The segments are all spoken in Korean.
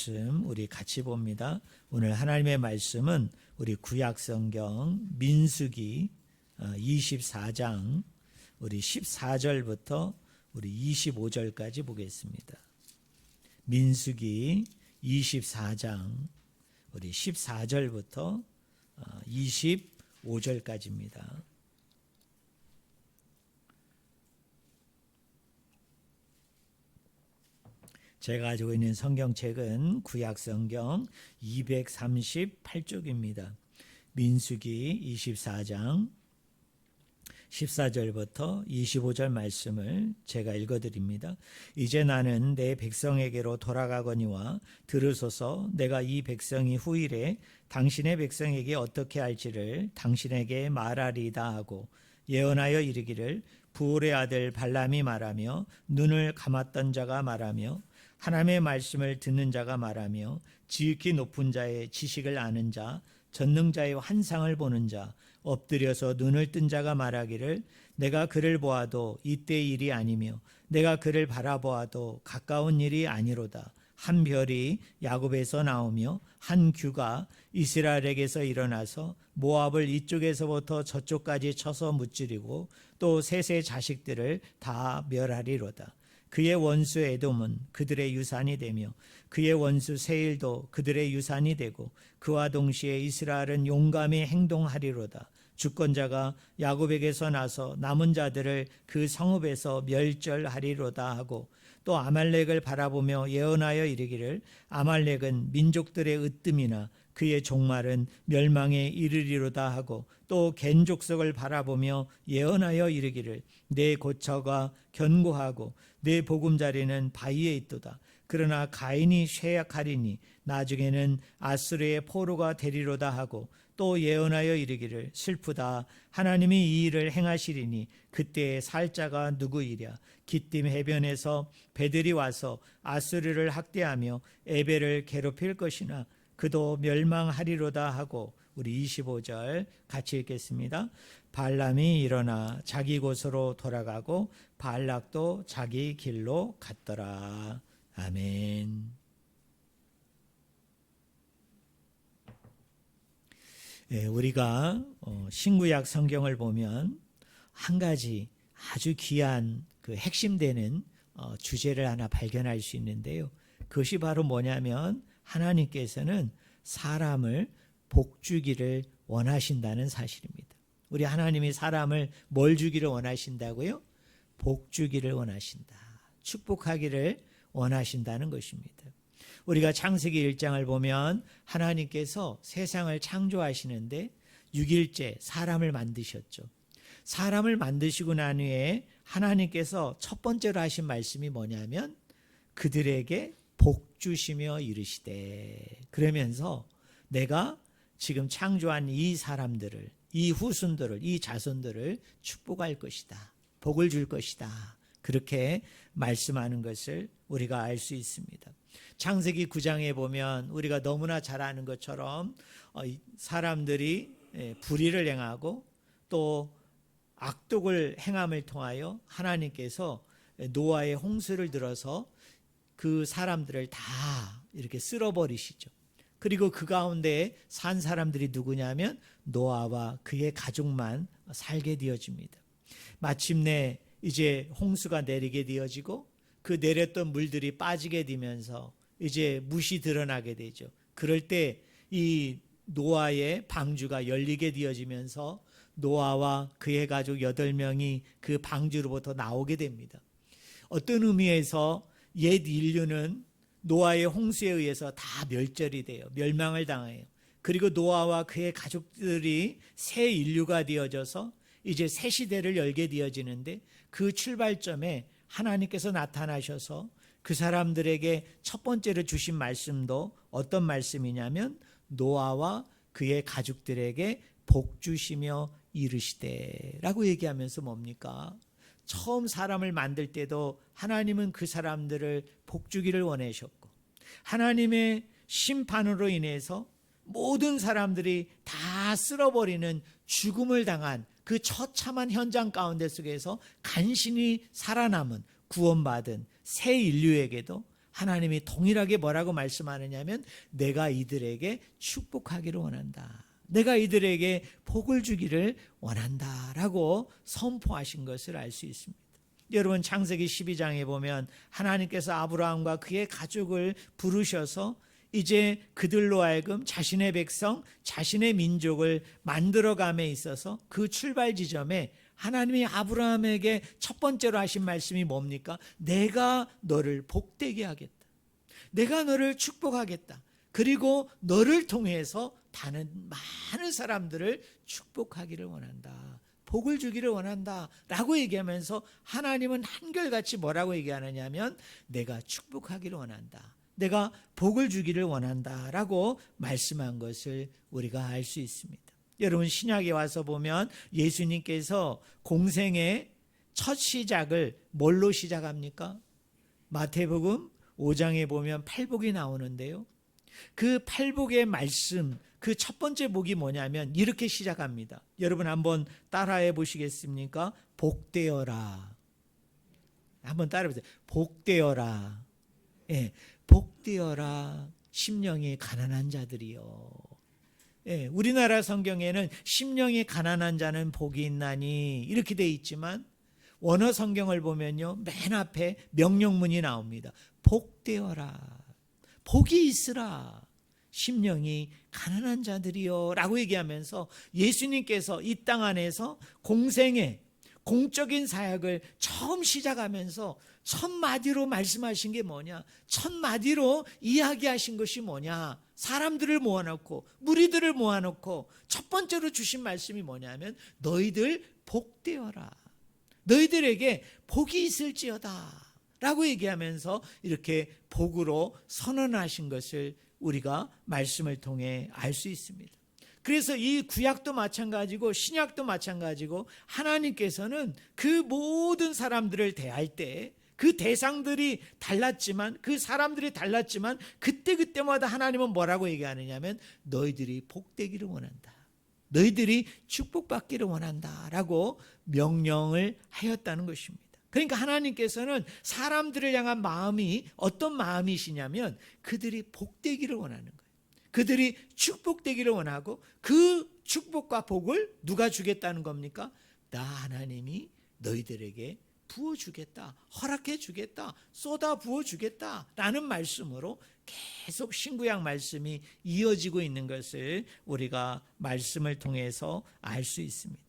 말씀 우리 같이 봅니다. 오늘 하나님의 말씀은 우리 구약성경 민수기 24장 우리 14절부터 우리 25절까지 보겠습니다. 민수기 24장 우리 14절부터 25절까지입니다. 제가 가지고 있는 성경책은 구약성경 238쪽입니다. 민수기 24장 14절부터 25절 말씀을 제가 읽어드립니다. 이제 나는 내 백성에게로 돌아가거니와 들으소서. 내가 이 백성이 후일에 당신의 백성에게 어떻게 할지를 당신에게 말하리다 하고 예언하여 이르기를 부올의 아들 발람이 말하며 눈을 감았던 자가 말하며 하나님의 말씀을 듣는 자가 말하며 지극히 높은 자의 지식을 아는 자 전능자의 환상을 보는 자 엎드려서 눈을 뜬 자가 말하기를 내가 그를 보아도 이때 일이 아니며 내가 그를 바라보아도 가까운 일이 아니로다. 한 별이 야곱에서 나오며 한 규가 이스라엘에게서 일어나서 모압을 이쪽에서부터 저쪽까지 쳐서 무찌르고 또 셋의 자식들을 다 멸하리로다. 그의 원수 에돔은 그들의 유산이 되며 그의 원수 세일도 그들의 유산이 되고 그와 동시에 이스라엘은 용감히 행동하리로다. 주권자가 야곱에게서 나서 남은 자들을 그 성읍에서 멸절하리로다 하고 또 아말렉을 바라보며 예언하여 이르기를 아말렉은 민족들의 으뜸이나 그의 종말은 멸망에 이르리로다 하고 또 겐 족속을 바라보며 예언하여 이르기를 내 고처가 견고하고 내 보금자리는 바위에 있도다. 그러나 가인이 쇠약하리니 나중에는 아수르의 포로가 되리로다 하고 또 예언하여 이르기를 슬프다. 하나님이 이 일을 행하시리니 그때의 살자가 누구이랴. 기띔 해변에서 배들이 와서 아수르를 학대하며 에벨을 괴롭힐 것이나 그도 멸망하리로다 하고 우리 25절 같이 읽겠습니다. 발람이 일어나 자기 곳으로 돌아가고 발락도 자기 길로 갔더라. 아멘. 우리가 신구약 성경을 보면 한 가지 아주 귀한 그 핵심되는 주제를 하나 발견할 수 있는데요. 그것이 바로 뭐냐면 하나님께서는 사람을 복주기를 원하신다는 사실입니다. 우리 하나님이 사람을 뭘 주기를 원하신다고요? 복주기를 원하신다. 축복하기를 원하신다는 것입니다. 우리가 창세기 1장을 보면 하나님께서 세상을 창조하시는데 6일째 사람을 만드셨죠. 사람을 만드시고 난 후에 하나님께서 첫 번째로 하신 말씀이 뭐냐면 그들에게 복 주시며 이르시되 그러면서 내가 지금 창조한 이 사람들을 이 후손들을 이 자손들을 축복할 것이다. 복을 줄 것이다. 그렇게 말씀하는 것을 우리가 알 수 있습니다. 창세기 9장에 보면 우리가 너무나 잘 아는 것처럼 사람들이 불의를 행하고 또 악독을 행함을 통하여 하나님께서 노아의 홍수를 들어서 그 사람들을 다 이렇게 쓸어버리시죠. 그리고 그 가운데 산 사람들이 누구냐면 노아와 그의 가족만 살게 되어집니다. 마침내 이제 홍수가 내리게 되어지고 그 내렸던 물들이 빠지게 되면서 이제 뭇이 드러나게 되죠. 그럴 때 이 노아의 방주가 열리게 되어지면서 노아와 그의 가족 8명이 그 방주로부터 나오게 됩니다. 어떤 의미에서 옛 인류는 노아의 홍수에 의해서 다 멸절이 돼요. 멸망을 당해요. 그리고 노아와 그의 가족들이 새 인류가 되어져서 이제 새 시대를 열게 되어지는데 그 출발점에 하나님께서 나타나셔서 그 사람들에게 첫 번째로 주신 말씀도 어떤 말씀이냐면 노아와 그의 가족들에게 복 주시며 이르시되 라고 얘기하면서 뭡니까? 처음 사람을 만들 때도 하나님은 그 사람들을 복 주기를 원하셨고 하나님의 심판으로 인해서 모든 사람들이 다 쓸어버리는 죽음을 당한 그 처참한 현장 가운데 속에서 간신히 살아남은 구원받은 새 인류에게도 하나님이 동일하게 뭐라고 말씀하느냐면 내가 이들에게 축복하기를 원한다. 내가 이들에게 복을 주기를 원한다라고 선포하신 것을 알 수 있습니다. 여러분 창세기 12장에 보면 하나님께서 아브라함과 그의 가족을 부르셔서 이제 그들로 하여금 자신의 백성, 자신의 민족을 만들어감에 있어서 그 출발 지점에 하나님이 아브라함에게 첫 번째로 하신 말씀이 뭡니까? 내가 너를 복되게 하겠다. 내가 너를 축복하겠다. 그리고 너를 통해서 다른 많은 사람들을 축복하기를 원한다. 복을 주기를 원한다 라고 얘기하면서 하나님은 한결같이 뭐라고 얘기하느냐면 내가 축복하기를 원한다. 내가 복을 주기를 원한다 라고 말씀한 것을 우리가 알 수 있습니다. 여러분 신약에 와서 보면 예수님께서 공생의 첫 시작을 뭘로 시작합니까? 마태복음 5장에 보면 팔복이 나오는데요. 그 팔복의 말씀, 그 첫 번째 복이 뭐냐면 이렇게 시작합니다. 여러분 한번 따라해 보시겠습니까? 복되어라. 한번 따라해 보세요. 복되어라. 예, 복되어라 심령이 가난한 자들이요. 예, 우리나라 성경에는 심령이 가난한 자는 복이 있나니 이렇게 돼 있지만 원어 성경을 보면요 맨 앞에 명령문이 나옵니다. 복되어라. 복이 있으라. 심령이 가난한 자들이요 라고 얘기하면서 예수님께서 이 땅 안에서 공생의 공적인 사역을 처음 시작하면서 첫 마디로 말씀하신 게 뭐냐? 첫 마디로 이야기하신 것이 뭐냐? 사람들을 모아놓고 무리들을 모아놓고 첫 번째로 주신 말씀이 뭐냐면 너희들 복되어라. 너희들에게 복이 있을지어다 라고 얘기하면서 이렇게 복으로 선언하신 것을 우리가 말씀을 통해 알 수 있습니다. 그래서 이 구약도 마찬가지고 신약도 마찬가지고 하나님께서는 그 모든 사람들을 대할 때 그 대상들이 달랐지만 그 사람들이 달랐지만 그때마다 하나님은 뭐라고 얘기하느냐면 너희들이 복되기를 원한다. 너희들이 축복받기를 원한다 라고 명령을 하였다는 것입니다. 그러니까 하나님께서는 사람들을 향한 마음이 어떤 마음이시냐면 그들이 복되기를 원하는 거예요. 그들이 축복되기를 원하고 그 축복과 복을 누가 주겠다는 겁니까? 나 하나님이 너희들에게 부어주겠다, 허락해주겠다, 쏟아 부어주겠다 라는 말씀으로 계속 신구약 말씀이 이어지고 있는 것을 우리가 말씀을 통해서 알 수 있습니다.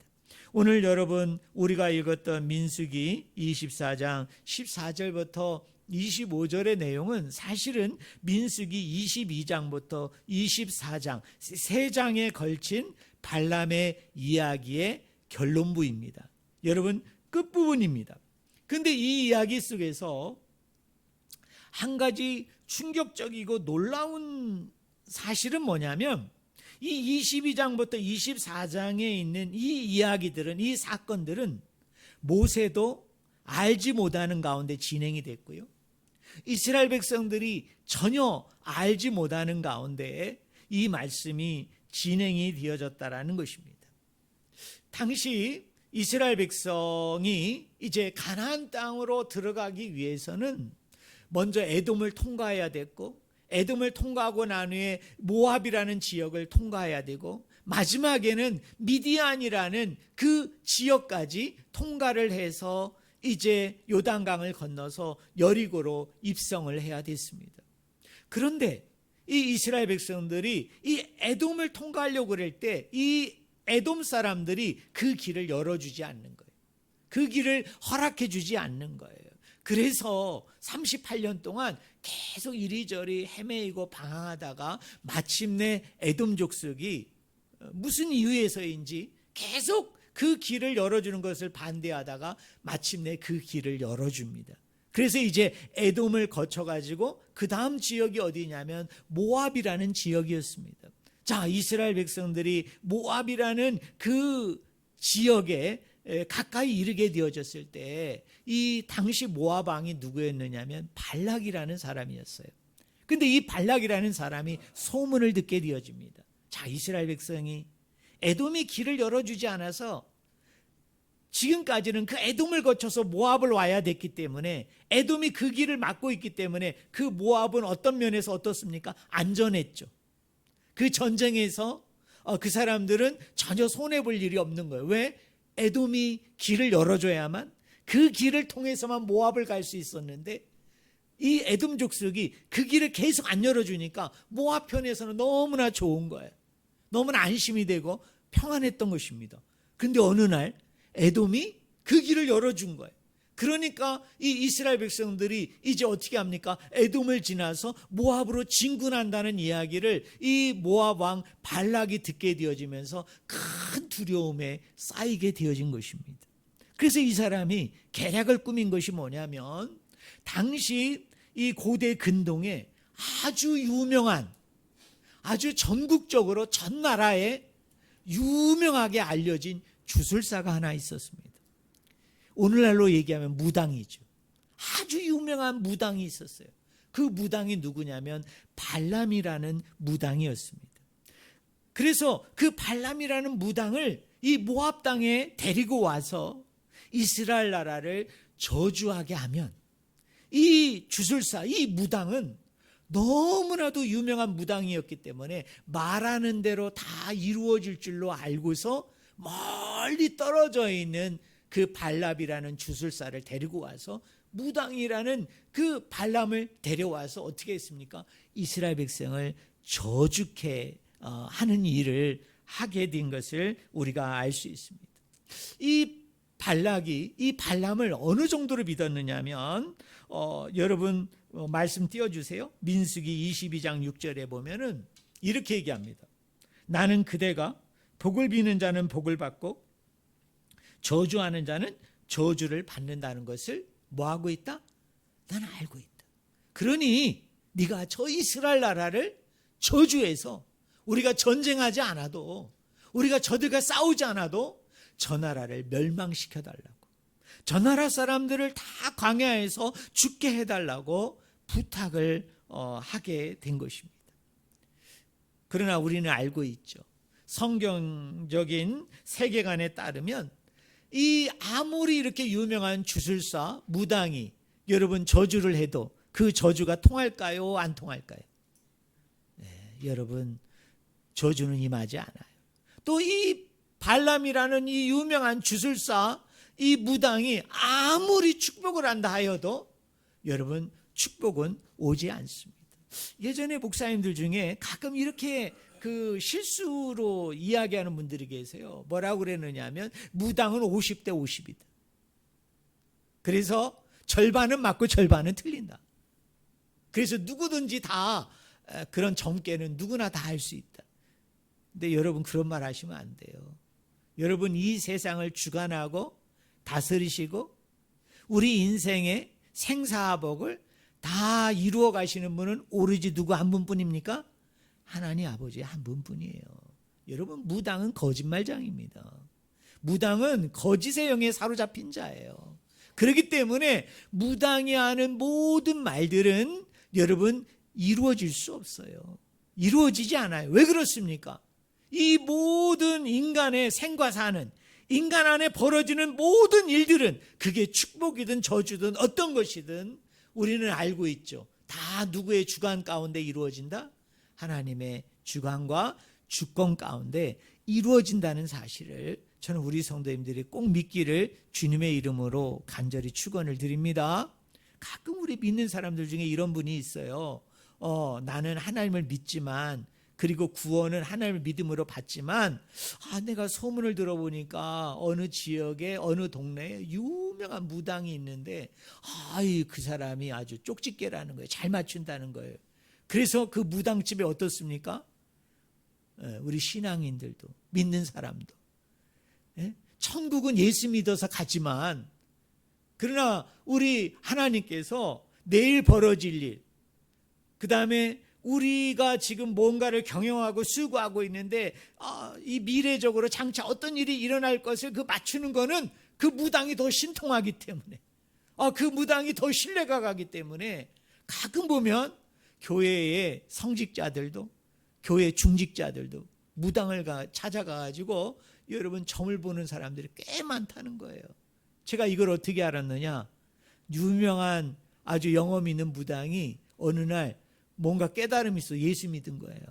오늘 여러분 우리가 읽었던 민수기 24장 14절부터 25절의 내용은 사실은 민수기 22장부터 24장 세 장에 걸친 발람의 이야기의 결론부입니다. 여러분 끝부분입니다. 그런데 이 이야기 속에서 한 가지 충격적이고 놀라운 사실은 뭐냐면 이 22장부터 24장에 있는 이 이야기들은 이 사건들은 모세도 알지 못하는 가운데 진행이 됐고요. 이스라엘 백성들이 전혀 알지 못하는 가운데 이 말씀이 진행이 되어졌다라는 것입니다. 당시 이스라엘 백성이 이제 가나안 땅으로 들어가기 위해서는 먼저 에돔을 통과해야 됐고 에돔을 통과하고 난 후에 모압이라는 지역을 통과해야 되고 마지막에는 미디안이라는 그 지역까지 통과를 해서 이제 요단강을 건너서 여리고로 입성을 해야 됐습니다. 그런데 이 이스라엘 백성들이 이 에돔을 통과하려고 그럴 때 이 에돔 사람들이 그 길을 열어주지 않는 거예요. 그 길을 허락해 주지 않는 거예요. 그래서 38년 동안 계속 이리저리 헤매이고 방황하다가 마침내 에돔 족속이 무슨 이유에서인지 계속 그 길을 열어주는 것을 반대하다가 마침내 그 길을 열어줍니다. 그래서 이제 에돔을 거쳐가지고 그 다음 지역이 어디냐면 모압이라는 지역이었습니다. 자, 이스라엘 백성들이 모압이라는 그 지역에 가까이 이르게 되어졌을 때 이 당시 모압 왕이 누구였느냐면 발락이라는 사람이었어요. 근데 이 발락이라는 사람이 소문을 듣게 되어집니다. 자, 이스라엘 백성이 에돔이 길을 열어주지 않아서 지금까지는 그 에돔을 거쳐서 모압을 와야 됐기 때문에, 에돔이 그 길을 막고 있기 때문에 그 모압은 어떤 면에서 어떻습니까? 안전했죠. 그 전쟁에서 그 사람들은 전혀 손해볼 일이 없는 거예요. 왜? 에돔이 길을 열어줘야만, 그 길을 통해서만 모압을 갈 수 있었는데, 이 에돔 족속이 그 길을 계속 안 열어주니까 모압 편에서는 너무나 좋은 거예요. 너무나 안심이 되고 평안했던 것입니다. 근데 어느 날 에돔이 그 길을 열어준 거예요. 그러니까 이 이스라엘 백성들이 이제 어떻게 합니까? 에돔을 지나서 모압으로 진군한다는 이야기를 이 모압 왕 발락이 듣게 되어지면서 큰 두려움에 쌓이게 되어진 것입니다. 그래서 이 사람이 계략을 꾸민 것이 뭐냐면, 당시 이 고대 근동에 아주 유명한, 아주 전국적으로 전 나라에 유명하게 알려진 주술사가 하나 있었습니다. 오늘날로 얘기하면 무당이죠. 아주 유명한 무당이 있었어요. 그 무당이 누구냐면 발람이라는 무당이었습니다. 그래서 그 발람이라는 무당을 이 모압 땅에 데리고 와서 이스라엘 나라를 저주하게 하면, 이 주술사, 이 무당은 너무나도 유명한 무당이었기 때문에 말하는 대로 다 이루어질 줄로 알고서 멀리 떨어져 있는 그 발람이라는 주술사를 데리고 와서, 무당이라는 그 발람을 데려와서 어떻게 했습니까? 이스라엘 백성을 저주케 하는 일을 하게 된 것을 우리가 알 수 있습니다. 이 발락이 이 발람을 어느 정도로 믿었느냐면, 여러분 말씀 띄워주세요. 민수기 22장 6절에 보면은 이렇게 얘기합니다. 나는 그대가 복을 비는 자는 복을 받고 저주하는 자는 저주를 받는다는 것을 뭐하고 있다? 나는 알고 있다. 그러니 네가 저 이스라엘 나라를 저주해서, 우리가 전쟁하지 않아도, 우리가 저들과 싸우지 않아도 저 나라를 멸망시켜 달라고, 저 나라 사람들을 다 광야에서 죽게 해달라고 부탁을 하게 된 것입니다. 그러나 우리는 알고 있죠. 성경적인 세계관에 따르면 이 아무리 이렇게 유명한 주술사, 무당이 여러분 저주를 해도 그 저주가 통할까요? 안 통할까요? 네, 여러분 저주는 임하지 않아요. 또 이 발람이라는 이 유명한 주술사, 이 무당이 아무리 축복을 한다 하여도 여러분 축복은 오지 않습니다. 예전에 목사님들 중에 가끔 이렇게 그 실수로 이야기하는 분들이 계세요. 뭐라고 그랬느냐면 무당은 50대 50이다. 그래서 절반은 맞고 절반은 틀린다. 그래서 누구든지 다 그런 점괘는 누구나 다 할 수 있다. 근데 여러분 그런 말 하시면 안 돼요. 여러분 이 세상을 주관하고 다스리시고 우리 인생의 생사복을 다 이루어 가시는 분은 오로지 누구 한 분뿐입니까? 하나님 아버지 한 분뿐이에요. 여러분 무당은 거짓말장입니다. 무당은 거짓의 영에 사로잡힌 자예요. 그렇기 때문에 무당이 하는 모든 말들은 여러분 이루어질 수 없어요. 이루어지지 않아요. 왜 그렇습니까? 이 모든 인간의 생과 사는, 인간 안에 벌어지는 모든 일들은 그게 축복이든 저주든 어떤 것이든 우리는 알고 있죠. 다 누구의 주관 가운데 이루어진다? 하나님의 주관과 주권 가운데 이루어진다는 사실을 저는 우리 성도님들이 꼭 믿기를 주님의 이름으로 간절히 축원을 드립니다. 가끔 우리 믿는 사람들 중에 이런 분이 있어요. 나는 하나님을 믿지만, 그리고 구원은 하나님을 믿음으로 받지만, 내가 소문을 들어보니까 어느 지역에 어느 동네에 유명한 무당이 있는데 그 사람이 아주 쪽집게라는 거예요. 잘 맞춘다는 거예요. 그래서 그 무당집에 어떻습니까? 우리 신앙인들도, 믿는 사람도, 천국은 예수 믿어서 가지만, 그러나 우리 하나님께서 내일 벌어질 일, 그 다음에 우리가 지금 뭔가를 경영하고 수고하고 있는데 이 미래적으로 장차 어떤 일이 일어날 것을 그 맞추는 거는 그 무당이 더 신통하기 때문에, 그 무당이 더 신뢰가 가기 때문에 가끔 보면 교회의 성직자들도, 교회 중직자들도 무당을 찾아가가지고 여러분 점을 보는 사람들이 꽤 많다는 거예요. 제가 이걸 어떻게 알았느냐? 유명한 아주 영험 있는 무당이 어느 날 뭔가 깨달음이 있어 예수 믿은 거예요.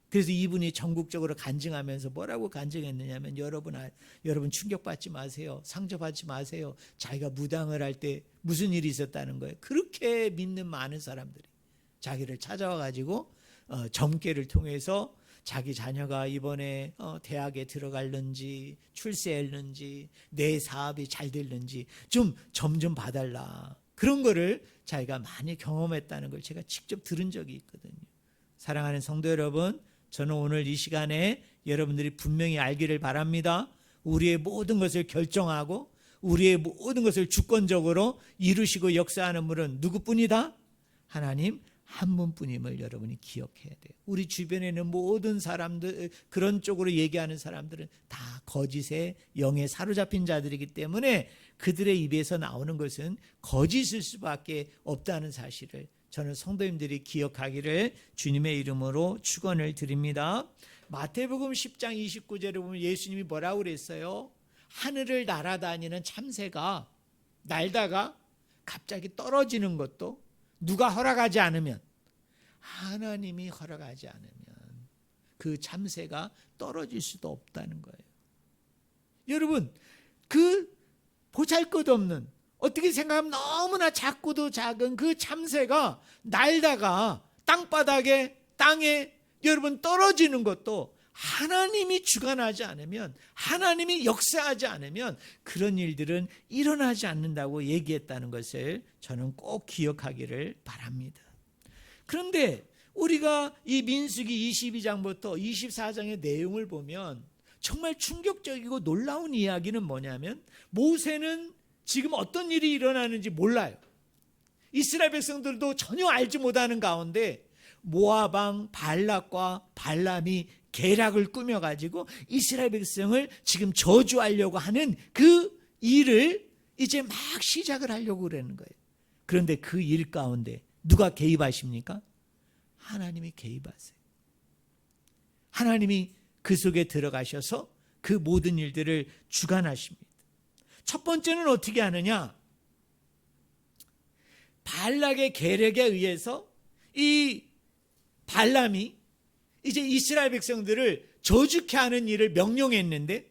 그래서 이분이 전국적으로 간증하면서 뭐라고 간증했느냐면, 여러분 충격받지 마세요. 상처받지 마세요. 자기가 무당을 할 때 무슨 일이 있었다는 거예요. 그렇게 믿는 많은 사람들이 자기를 찾아와 가지고 점괘를 통해서 자기 자녀가 이번에 대학에 들어갈는지, 출세했는지, 내 사업이 잘 됐는지 좀 점 좀 봐달라, 그런 거를 자기가 많이 경험했다는 걸 제가 직접 들은 적이 있거든요. 사랑하는 성도 여러분, 저는 오늘 이 시간에 여러분들이 분명히 알기를 바랍니다. 우리의 모든 것을 결정하고 우리의 모든 것을 주권적으로 이루시고 역사하는 분은 누구뿐이다? 하나님 한 분뿐임을 여러분이 기억해야 돼요. 우리 주변에는 모든 사람들, 그런 쪽으로 얘기하는 사람들은 다 거짓의 영에 사로잡힌 자들이기 때문에 그들의 입에서 나오는 것은 거짓일 수밖에 없다는 사실을 저는 성도님들이 기억하기를 주님의 이름으로 축원을 드립니다. 마태복음 10장 29절에 보면 예수님이 뭐라고 그랬어요? 하늘을 날아다니는 참새가 날다가 갑자기 떨어지는 것도 누가 허락하지 않으면, 하나님이 허락하지 않으면 그 참새가 떨어질 수도 없다는 거예요. 여러분, 그 보잘것없는, 어떻게 생각하면 너무나 작고도 작은 그 참새가 날다가 땅에 여러분 떨어지는 것도 하나님이 주관하지 않으면, 하나님이 역사하지 않으면 그런 일들은 일어나지 않는다고 얘기했다는 것을 저는 꼭 기억하기를 바랍니다. 그런데 우리가 이 민수기 22장부터 24장의 내용을 보면 정말 충격적이고 놀라운 이야기는 뭐냐면, 모세는 지금 어떤 일이 일어나는지 몰라요. 이스라엘 백성들도 전혀 알지 못하는 가운데 모압 왕 발락과 발람이 계략을 꾸며가지고 이스라엘 백성을 지금 저주하려고 하는 그 일을 이제 막 시작을 하려고 그러는 거예요. 그런데 그 일 가운데 누가 개입하십니까? 하나님이 개입하세요. 하나님이 그 속에 들어가셔서 그 모든 일들을 주관하십니다. 첫 번째는 어떻게 하느냐? 발락의 계략에 의해서 이 발람이 이제 이스라엘 백성들을 저주케 하는 일을 명령했는데,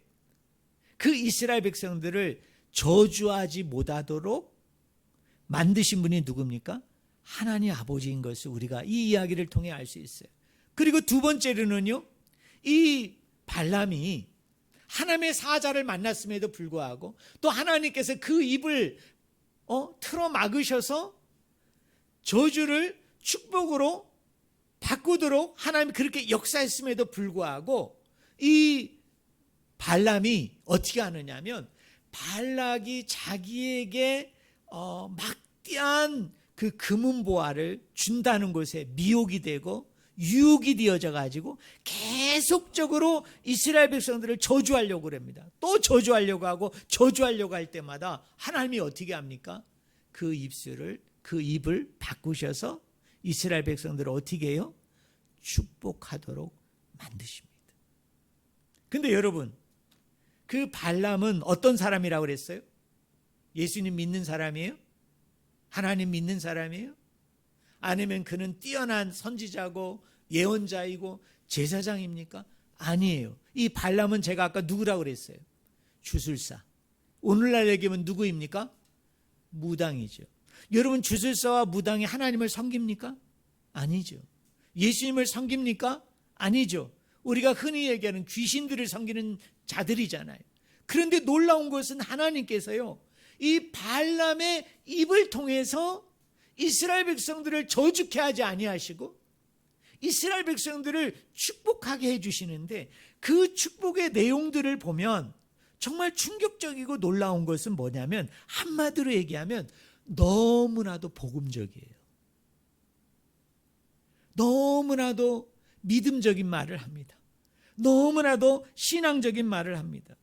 그 이스라엘 백성들을 저주하지 못하도록 만드신 분이 누굽니까? 하나님 아버지인 것을 우리가 이 이야기를 통해 알 수 있어요. 그리고 두 번째로는요, 이 발람이 하나님의 사자를 만났음에도 불구하고 또 하나님께서 그 입을 틀어 막으셔서 저주를 축복으로 바꾸도록 하나님이 그렇게 역사했음에도 불구하고 이 발람이 어떻게 하느냐면, 발락이 자기에게 막대한 그 금은보화를 준다는 것에 미혹이 되고 유혹이 되어져 가지고 계속적으로 이스라엘 백성들을 저주하려고 합니다. 또 저주하려고 하고 저주하려고 할 때마다 하나님이 어떻게 합니까? 그 입을 바꾸셔서 이스라엘 백성들을 어떻게 해요? 축복하도록 만드십니다. 근데 여러분, 그 발람은 어떤 사람이라고 그랬어요? 예수님 믿는 사람이에요? 하나님 믿는 사람이에요? 아니면 그는 뛰어난 선지자고 예언자이고 제사장입니까? 아니에요. 이 발람은 제가 아까 누구라고 그랬어요? 주술사. 오늘날 얘기하면 누구입니까? 무당이죠. 여러분, 주술사와 무당이 하나님을 섬깁니까? 아니죠. 예수님을 섬깁니까? 아니죠. 우리가 흔히 얘기하는 귀신들을 섬기는 자들이잖아요. 그런데 놀라운 것은 하나님께서요, 이 발람의 입을 통해서 이스라엘 백성들을 저주케 하지 아니하시고 이스라엘 백성들을 축복하게 해주시는데, 그 축복의 내용들을 보면 정말 충격적이고 놀라운 것은 뭐냐면, 한마디로 얘기하면 너무나도 복음적이에요. 너무나도 믿음적인 말을 합니다. 너무나도 신앙적인 말을 합니다.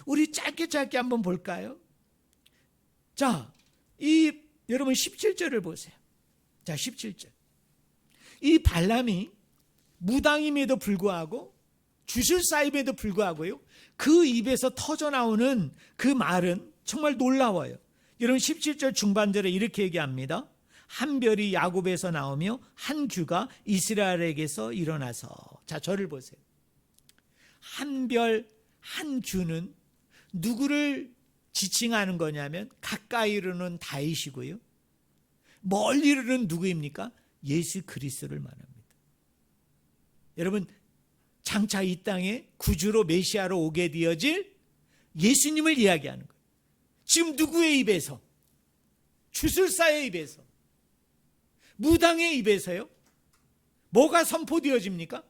우리 짧게 한번 볼까요? 자, 여러분 17절을 보세요. 자, 17절. 이 발람이 무당임에도 불구하고 주술사임에도 불구하고요, 그 입에서 터져나오는 그 말은 정말 놀라워요. 여러분 17절 중반절에 이렇게 얘기합니다. 한 별이 야곱에서 나오며 한 규가 이스라엘에게서 일어나서. 자, 저를 보세요. 한 별, 한 규는 누구를 지칭하는 거냐면 가까이로는 다윗이고요, 멀리로는 누구입니까? 예수 그리스도를 말합니다. 여러분, 장차 이 땅에 구주로 메시아로 오게 되어질 예수님을 이야기하는 거예요. 지금 누구의 입에서? 주술사의 입에서, 무당의 입에서요? 뭐가 선포되어집니까?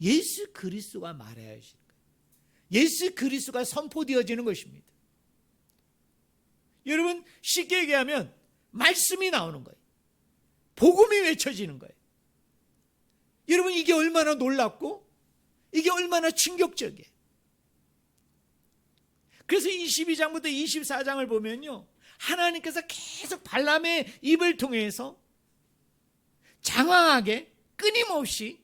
예수 그리스도가 말해야 하시는 거예요. 예수 그리스도가 선포되어지는 것입니다. 여러분, 쉽게 얘기하면 말씀이 나오는 거예요. 복음이 외쳐지는 거예요. 여러분, 이게 얼마나 놀랍고 이게 얼마나 충격적이에요. 그래서 22장부터 24장을 보면요, 하나님께서 계속 발람의 입을 통해서 장황하게 끊임없이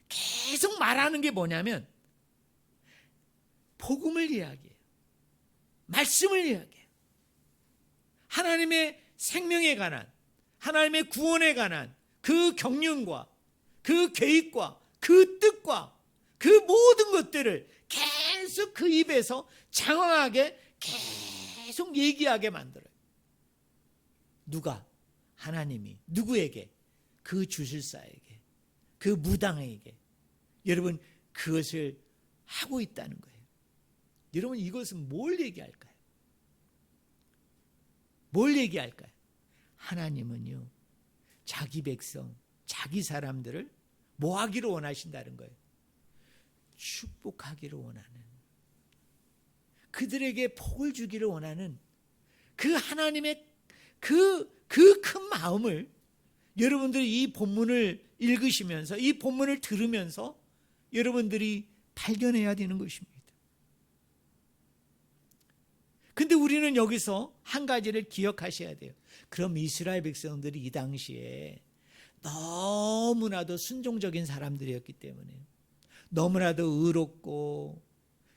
계속 말하는 게 뭐냐면 복음을 이야기해요. 말씀을 이야기해요. 하나님의 생명에 관한, 하나님의 구원에 관한 그 경륜과 그 계획과 그 뜻과 그 모든 것들을 계속 그 입에서 장황하게 계속 얘기하게 만들어요. 누가? 하나님이. 누구에게? 그 주술사에게, 그 무당에게. 여러분, 그것을 하고 있다는 거예요. 여러분, 이것은 뭘 얘기할까요? 뭘 얘기할까요? 하나님은요, 자기 백성, 자기 사람들을 뭐 하기를 원하신다는 거예요? 축복하기를 원하는, 그들에게 복을 주기를 원하는 그 하나님의 그 큰 마음을 여러분들이 이 본문을 읽으시면서, 이 본문을 들으면서 여러분들이 발견해야 되는 것입니다. 근데 우리는 여기서 한 가지를 기억하셔야 돼요. 그럼 이스라엘 백성들이 이 당시에 너무나도 순종적인 사람들이었기 때문에, 너무나도 의롭고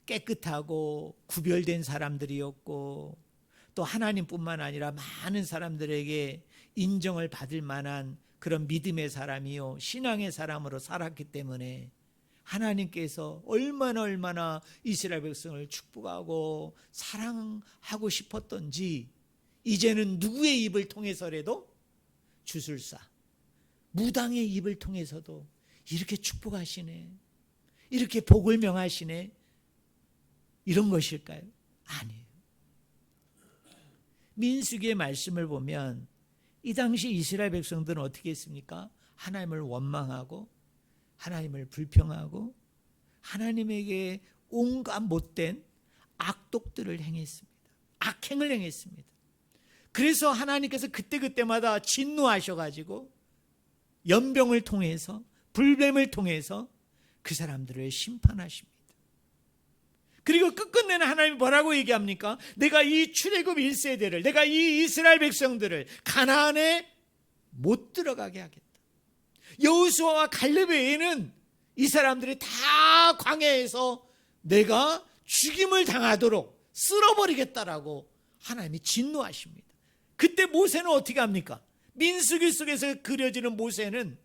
깨끗하고 구별된 사람들이었고, 또 하나님뿐만 아니라 많은 사람들에게 인정을 받을 만한 그런 믿음의 사람이요, 신앙의 사람으로 살았기 때문에 하나님께서 얼마나 이스라엘 백성을 축복하고 사랑하고 싶었던지, 이제는 누구의 입을 통해서라도, 주술사, 무당의 입을 통해서도 이렇게 축복하시네, 이렇게 복을 명하시네, 이런 것일까요? 아니에요. 민수기의 말씀을 보면 이 당시 이스라엘 백성들은 어떻게 했습니까? 하나님을 원망하고 하나님을 불평하고 하나님에게 온갖 못된 악독들을 행했습니다. 악행을 행했습니다. 그래서 하나님께서 그때마다 진노하셔가지고 연병을 통해서, 불뱀을 통해서 그 사람들을 심판하십니다. 그리고 끝끝내는 하나님이 뭐라고 얘기합니까? 내가 이 출애굽 1세대를, 내가 이 이스라엘 백성들을 가나안에 못 들어가게 하겠다. 여호수아와 갈렙 외에는 이 사람들이 다 광야에서 내가 죽임을 당하도록 쓸어버리겠다라고 하나님이 진노하십니다. 그때 모세는 어떻게 합니까? 민수기 속에서 그려지는 모세는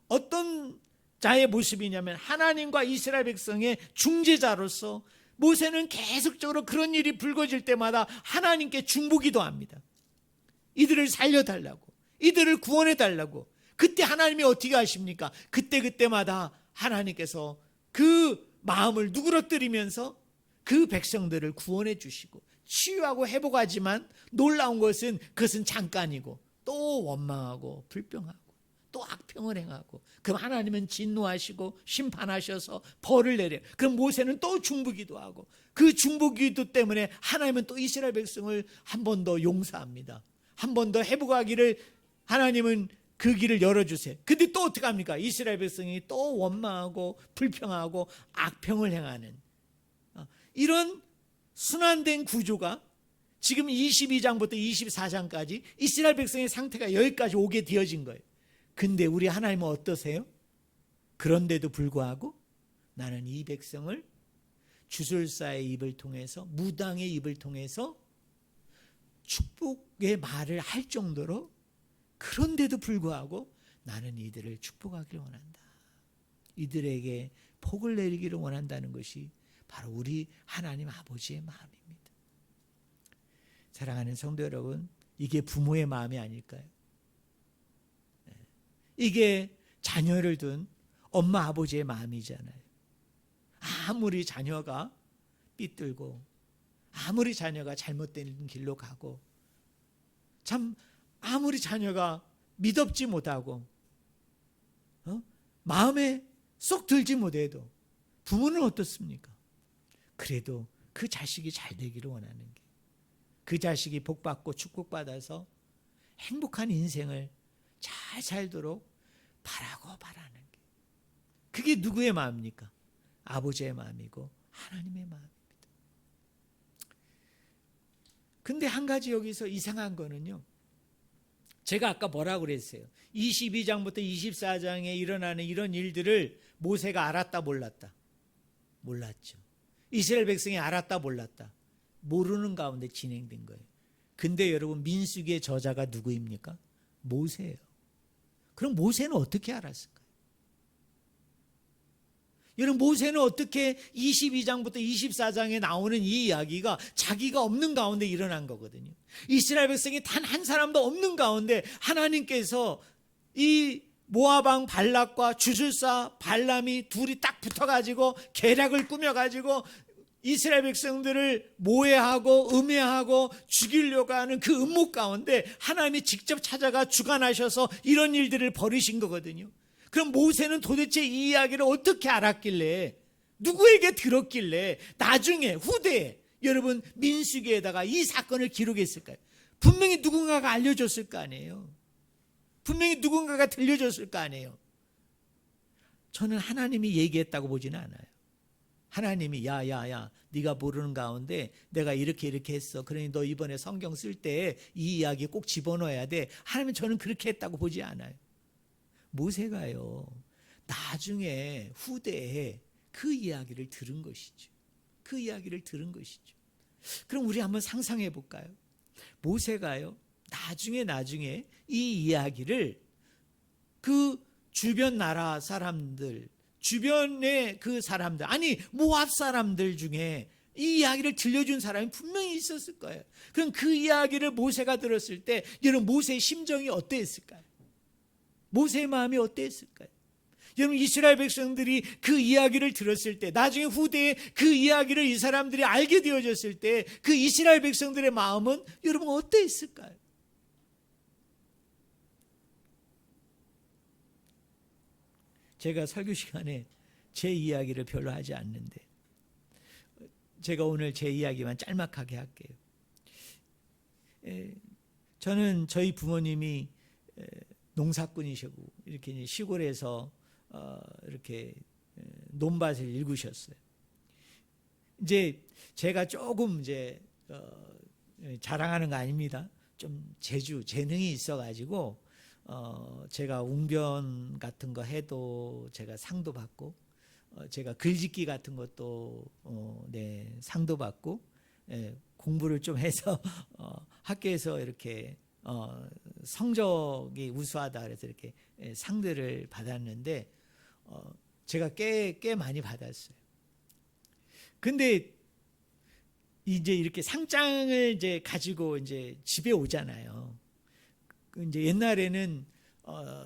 어떤 자의 모습이냐면 하나님과 이스라엘 백성의 중재자로서 모세는 계속적으로 그런 일이 불거질 때마다 하나님께 중보기도 합니다. 이들을 살려달라고, 이들을 구원해달라고. 그때 하나님이 어떻게 하십니까? 그때마다 하나님께서 그 마음을 누그러뜨리면서 그 백성들을 구원해 주시고 치유하고 회복하지만, 놀라운 것은 그것은 잠깐이고 또 원망하고 불평하고 또 악평을 행하고, 그럼 하나님은 진노하시고 심판하셔서 벌을 내려요. 그럼 모세는 또 중보기도 하고, 그 중보기도 때문에 하나님은 또 이스라엘 백성을 한 번 더 용서합니다. 한 번 더 회복하기를 하나님은 그 길을 열어주세요. 근데 또 어떻게 합니까? 이스라엘 백성이 또 원망하고 불평하고 악평을 행하는 이런 순환된 구조가 지금 22장부터 24장까지 이스라엘 백성의 상태가 여기까지 오게 되어진 거예요. 근데 우리 하나님은 어떠세요? 그런데도 불구하고 나는 이 백성을 주술사의 입을 통해서, 무당의 입을 통해서 축복의 말을 할 정도로, 그런데도 불구하고 나는 이들을 축복하기를 원한다. 이들에게 복을 내리기를 원한다는 것이 바로 우리 하나님 아버지의 마음입니다. 사랑하는 성도 여러분, 이게 부모의 마음이 아닐까요? 이게 자녀를 둔 엄마 아버지의 마음이잖아요. 아무리 자녀가 삐뚤고, 아무리 자녀가 잘못된 길로 가고, 참 아무리 자녀가 미덥지 못하고 마음에 쏙 들지 못해도 부모는 어떻습니까? 그래도 그 자식이 잘 되기를 원하는 게, 그 자식이 복받고 축복받아서 행복한 인생을 잘 살도록 바라고 바라는 게, 그게 누구의 마음입니까? 아버지의 마음이고 하나님의 마음입니다. 근데 한 가지 여기서 이상한 거는요, 제가 아까 뭐라고 그랬어요? 22장부터 24장에 일어나는 이런 일들을 모세가 알았다 몰랐다? 몰랐죠. 이스라엘 백성이 알았다 몰랐다? 모르는 가운데 진행된 거예요. 근데 여러분, 민수기의 저자가 누구입니까? 모세예요. 그럼 모세는 어떻게 알았을까요? 여러분, 모세는 어떻게 22장부터 24장에 나오는 이 이야기가 자기가 없는 가운데 일어난 거거든요. 이스라엘 백성이 단 한 사람도 없는 가운데 하나님께서 이 모압 왕 발락과 주술사 발람이 둘이 딱 붙어가지고 계략을 꾸며가지고 이스라엘 백성들을 모해하고 음해하고 죽이려고 하는 그 음모 가운데 하나님이 직접 찾아가 주관하셔서 이런 일들을 벌이신 거거든요. 그럼 모세는 도대체 이 이야기를 어떻게 알았길래, 누구에게 들었길래 나중에 후대에 여러분 민수기에다가 이 사건을 기록했을까요? 분명히 누군가가 알려줬을 거 아니에요. 분명히 누군가가 들려줬을 거 아니에요. 저는 하나님이 얘기했다고 보지는 않아요. 하나님이 야야야 네가 모르는 가운데 내가 이렇게 했어. 그러니 너 이번에 성경 쓸 때 이 이야기 꼭 집어넣어야 돼. 하나님은 저는 그렇게 했다고 보지 않아요. 모세가요, 나중에 후대에 그 이야기를 들은 것이죠. 그 이야기를 들은 것이죠. 그럼 우리 한번 상상해 볼까요? 모세가요, 나중에 이 이야기를 그 주변 나라 사람들, 주변의 그 사람들, 아니 모압 사람들 중에 이 이야기를 들려준 사람이 분명히 있었을 거예요. 그럼 그 이야기를 모세가 들었을 때 여러분, 모세의 심정이 어땠을까요? 모세의 마음이 어땠을까요? 여러분, 이스라엘 백성들이 그 이야기를 들었을 때, 나중에 후대에 그 이야기를 이 사람들이 알게 되어졌을 때 그 이스라엘 백성들의 마음은 여러분 어땠을까요? 제가 설교 시간에 제 이야기를 별로 하지 않는데 제가 오늘 제 이야기만 짤막하게 할게요. 저는 저희 부모님이 농사꾼이시고 이렇게 시골에서 이렇게 논밭을 일구셨어요. 이제 제가 조금 이제 자랑하는 거 아닙니다. 좀 재능이 있어가지고 제가 웅변 같은 거 해도 제가 상도 받고, 제가 글짓기 같은 것도 상도 받고, 공부를 좀 해서 학교에서 이렇게 성적이 우수하다 그래서 이렇게 상들을 받았는데 제가 꽤 많이 받았어요. 근데 이제 이렇게 상장을 이제 가지고 이제 집에 오잖아요. 이제 옛날에는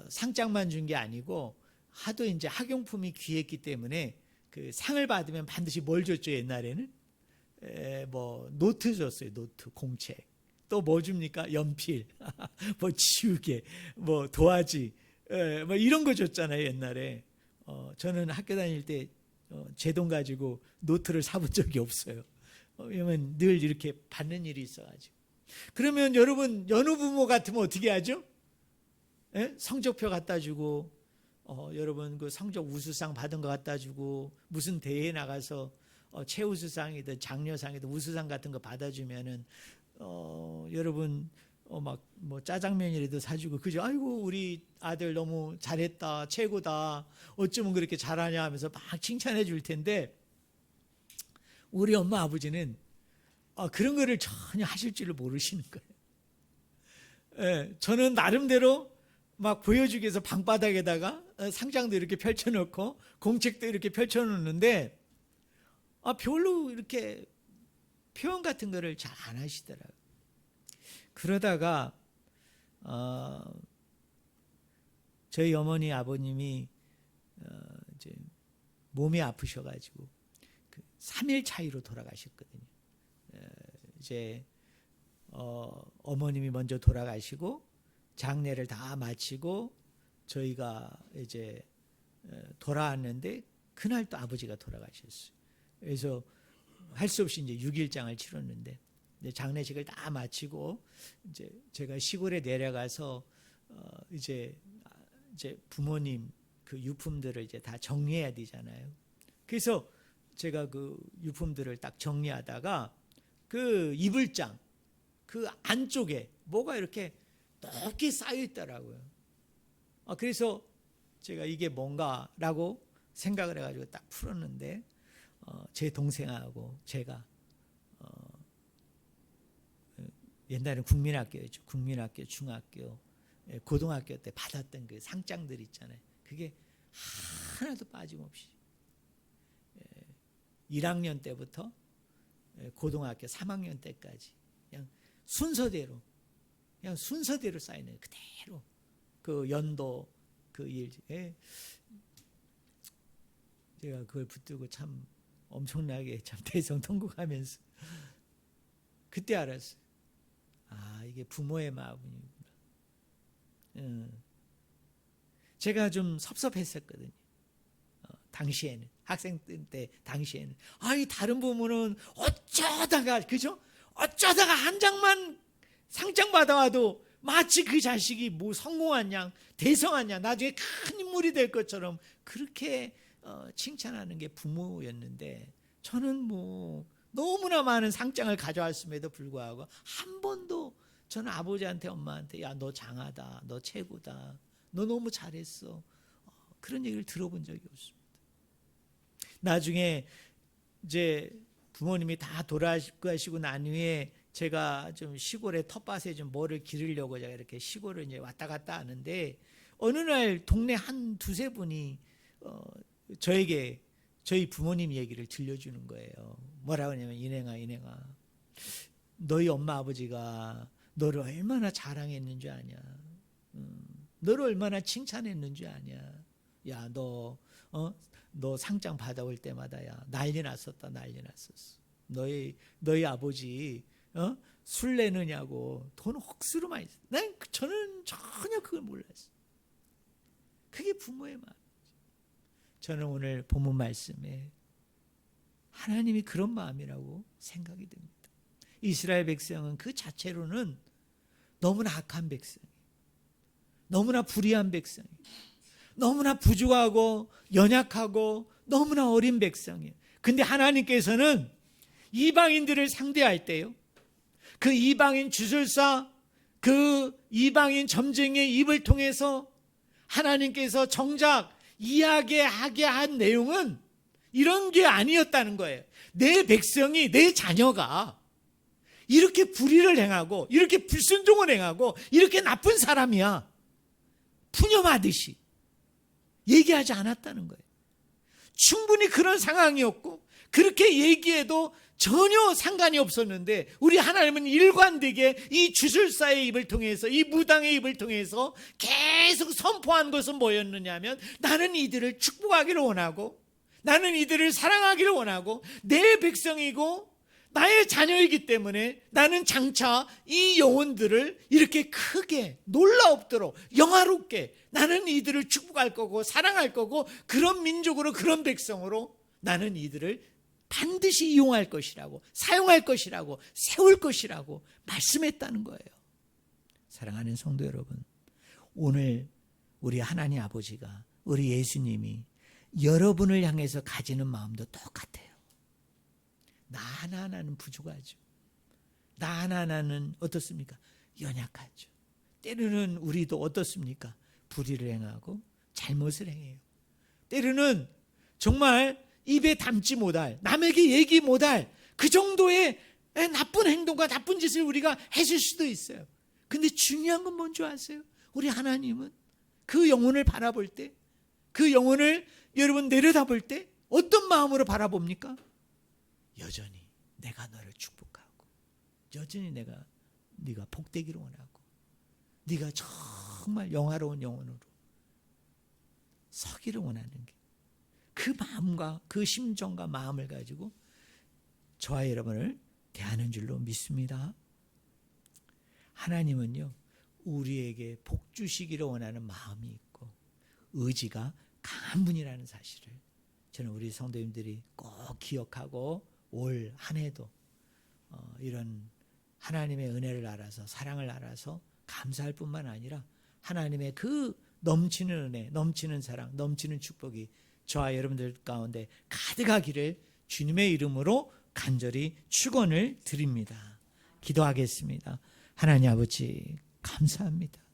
상장만 준 게 아니고 하도 이제 학용품이 귀했기 때문에 그 상을 받으면 반드시 뭘 줬죠? 옛날에는 뭐 노트 줬어요. 노트, 공책. 또 뭐 줍니까? 연필, 뭐 지우개, 뭐 도화지, 뭐 이런 거 줬잖아요. 옛날에. 저는 학교 다닐 때 제 돈 가지고 노트를 사본 적이 없어요. 왜냐면 늘 이렇게 받는 일이 있어가지고. 그러면 여러분, 여느 부모 같으면 어떻게 하죠? 성적표 갖다 주고, 여러분 그 성적 우수상 받은 거 갖다 주고, 무슨 대회에 나가서 최우수상이든 장려상이든 우수상 같은 거 받아주면은 여러분 막 뭐 짜장면이라도 사주고 그죠? 아이고 우리 아들 너무 잘했다, 최고다, 어쩌면 그렇게 잘하냐 하면서 막 칭찬해 줄 텐데 우리 엄마 아버지는 그런 거를 전혀 하실 줄을 모르시는 거예요. 예, 저는 나름대로 막 보여주기 위해서 방바닥에다가 상장도 이렇게 펼쳐놓고 공책도 이렇게 펼쳐놓는데 별로 이렇게 표현 같은 거를 잘 안 하시더라고요. 그러다가 저희 어머니 아버님이 이제 몸이 아프셔가지고 3일 차이로 돌아가셨거든요. 이제 어머님이 먼저 돌아가시고 장례를 다 마치고 저희가 이제 돌아왔는데 그날 또 아버지가 돌아가셨어요. 그래서 할 수 없이 이제 6일장을 치렀는데 장례식을 다 마치고 이제 제가 시골에 내려가서 이제 부모님 그 유품들을 이제 다 정리해야 되잖아요. 그래서 제가 그 유품들을 딱 정리하다가 그 이불장 그 안쪽에 뭐가 이렇게 높게 쌓여 있더라고요. 그래서 제가 이게 뭔가라고 생각을 해가지고 딱 풀었는데 제 동생하고 제가 옛날에는 국민학교였죠. 국민학교, 중학교, 고등학교 때 받았던 그 상장들 있잖아요. 그게 하나도 빠짐없이 1학년 때부터 고등학교 3학년 때까지 그냥 순서대로 쌓이는 그대로 그 연도 그 일에 제가 그걸 붙들고 참 엄청나게 참 대성통곡하면서 그때 알았어요. 이게 부모의 마음이구나. 제가 좀 섭섭했었거든요. 당시에는 학생 때 당시에는 이 다른 부모는 어쩌다가 그죠? 어쩌다가 한 장만 상장 받아와도 마치 그 자식이 뭐 성공한 양, 대성한 양, 나중에 큰 인물이 될 것처럼 그렇게 칭찬하는 게 부모였는데 저는 뭐 너무나 많은 상장을 가져왔음에도 불구하고 한 번도 저는 아버지한테 엄마한테 야, 너 장하다, 너 최고다, 너 너무 잘했어, 그런 얘기를 들어본 적이 없습니다. 나중에 이제 부모님이 다 돌아가시고 난 후에 제가 좀 시골에 텃밭에 좀 뭐를 기르려고 제가 이렇게 시골을 이제 왔다 갔다 하는데 어느 날 동네 한 두세 분이 저에게 저희 부모님 얘기를 들려주는 거예요. 뭐라고 하냐면 인행아 너희 엄마 아버지가 너를 얼마나 자랑했는 줄 아냐, 너를 얼마나 칭찬했는 줄 아냐, 야 너 상장 받아올 때마다 야 난리 났었다, 난리 났었어. 너희 아버지 술 내느냐고 돈 억수로 많이 썼어. 저는 전혀 그걸 몰랐어요. 그게 부모의 마음. 저는 오늘 본문 말씀에 하나님이 그런 마음이라고 생각이 됩니다. 이스라엘 백성은 그 자체로는 너무나 악한 백성이에요. 너무나 불의한 백성이에요. 너무나 부족하고 연약하고 너무나 어린 백성이에요. 근데 하나님께서는 이방인들을 상대할 때요, 그 이방인 주술사, 그 이방인 점쟁이의 입을 통해서 하나님께서 정작 이야기하게 한 내용은 이런 게 아니었다는 거예요. 내 백성이, 내 자녀가 이렇게 불의를 행하고 이렇게 불순종을 행하고 이렇게 나쁜 사람이야, 푸념하듯이 얘기하지 않았다는 거예요. 충분히 그런 상황이었고 그렇게 얘기해도 전혀 상관이 없었는데 우리 하나님은 일관되게 이 주술사의 입을 통해서, 이 무당의 입을 통해서 계속 선포한 것은 뭐였느냐면 나는 이들을 축복하기를 원하고 나는 이들을 사랑하기를 원하고 내 백성이고 나의 자녀이기 때문에 나는 장차 이 영혼들을 이렇게 크게 놀라옵도록 영화롭게 나는 이들을 축복할 거고 사랑할 거고 그런 민족으로, 그런 백성으로 나는 이들을 반드시 이용할 것이라고, 사용할 것이라고, 세울 것이라고 말씀했다는 거예요. 사랑하는 성도 여러분, 오늘 우리 하나님 아버지가, 우리 예수님이 여러분을 향해서 가지는 마음도 똑같아요. 나 하나하나는 부족하죠. 나 하나하나는 어떻습니까? 연약하죠. 때로는 우리도 어떻습니까? 불의를 행하고 잘못을 행해요. 때로는 정말 입에 담지 못할, 남에게 얘기 못할 그 정도의 나쁜 행동과 나쁜 짓을 우리가 했을 수도 있어요. 근데 중요한 건 뭔지 아세요? 우리 하나님은 그 영혼을 바라볼 때, 그 영혼을 여러분 내려다볼 때 어떤 마음으로 바라봅니까? 여전히 내가 너를 축복하고, 여전히 네가 복되기를 원하고, 네가 정말 영화로운 영혼으로 서기를 원하는 게, 그 마음과 그 심정과 마음을 가지고 저와 여러분을 대하는 줄로 믿습니다. 하나님은요, 우리에게 복 주시기를 원하는 마음이 있고 의지가 강한 분이라는 사실을 저는 우리 성도님들이 꼭 기억하고 올 한 해도 이런 하나님의 은혜를 알아서, 사랑을 알아서 감사할 뿐만 아니라 하나님의 그 넘치는 은혜, 넘치는 사랑, 넘치는 축복이 저와 여러분들 가운데 가득하기를 주님의 이름으로 간절히 축원을 드립니다. 기도하겠습니다. 하나님 아버지 감사합니다.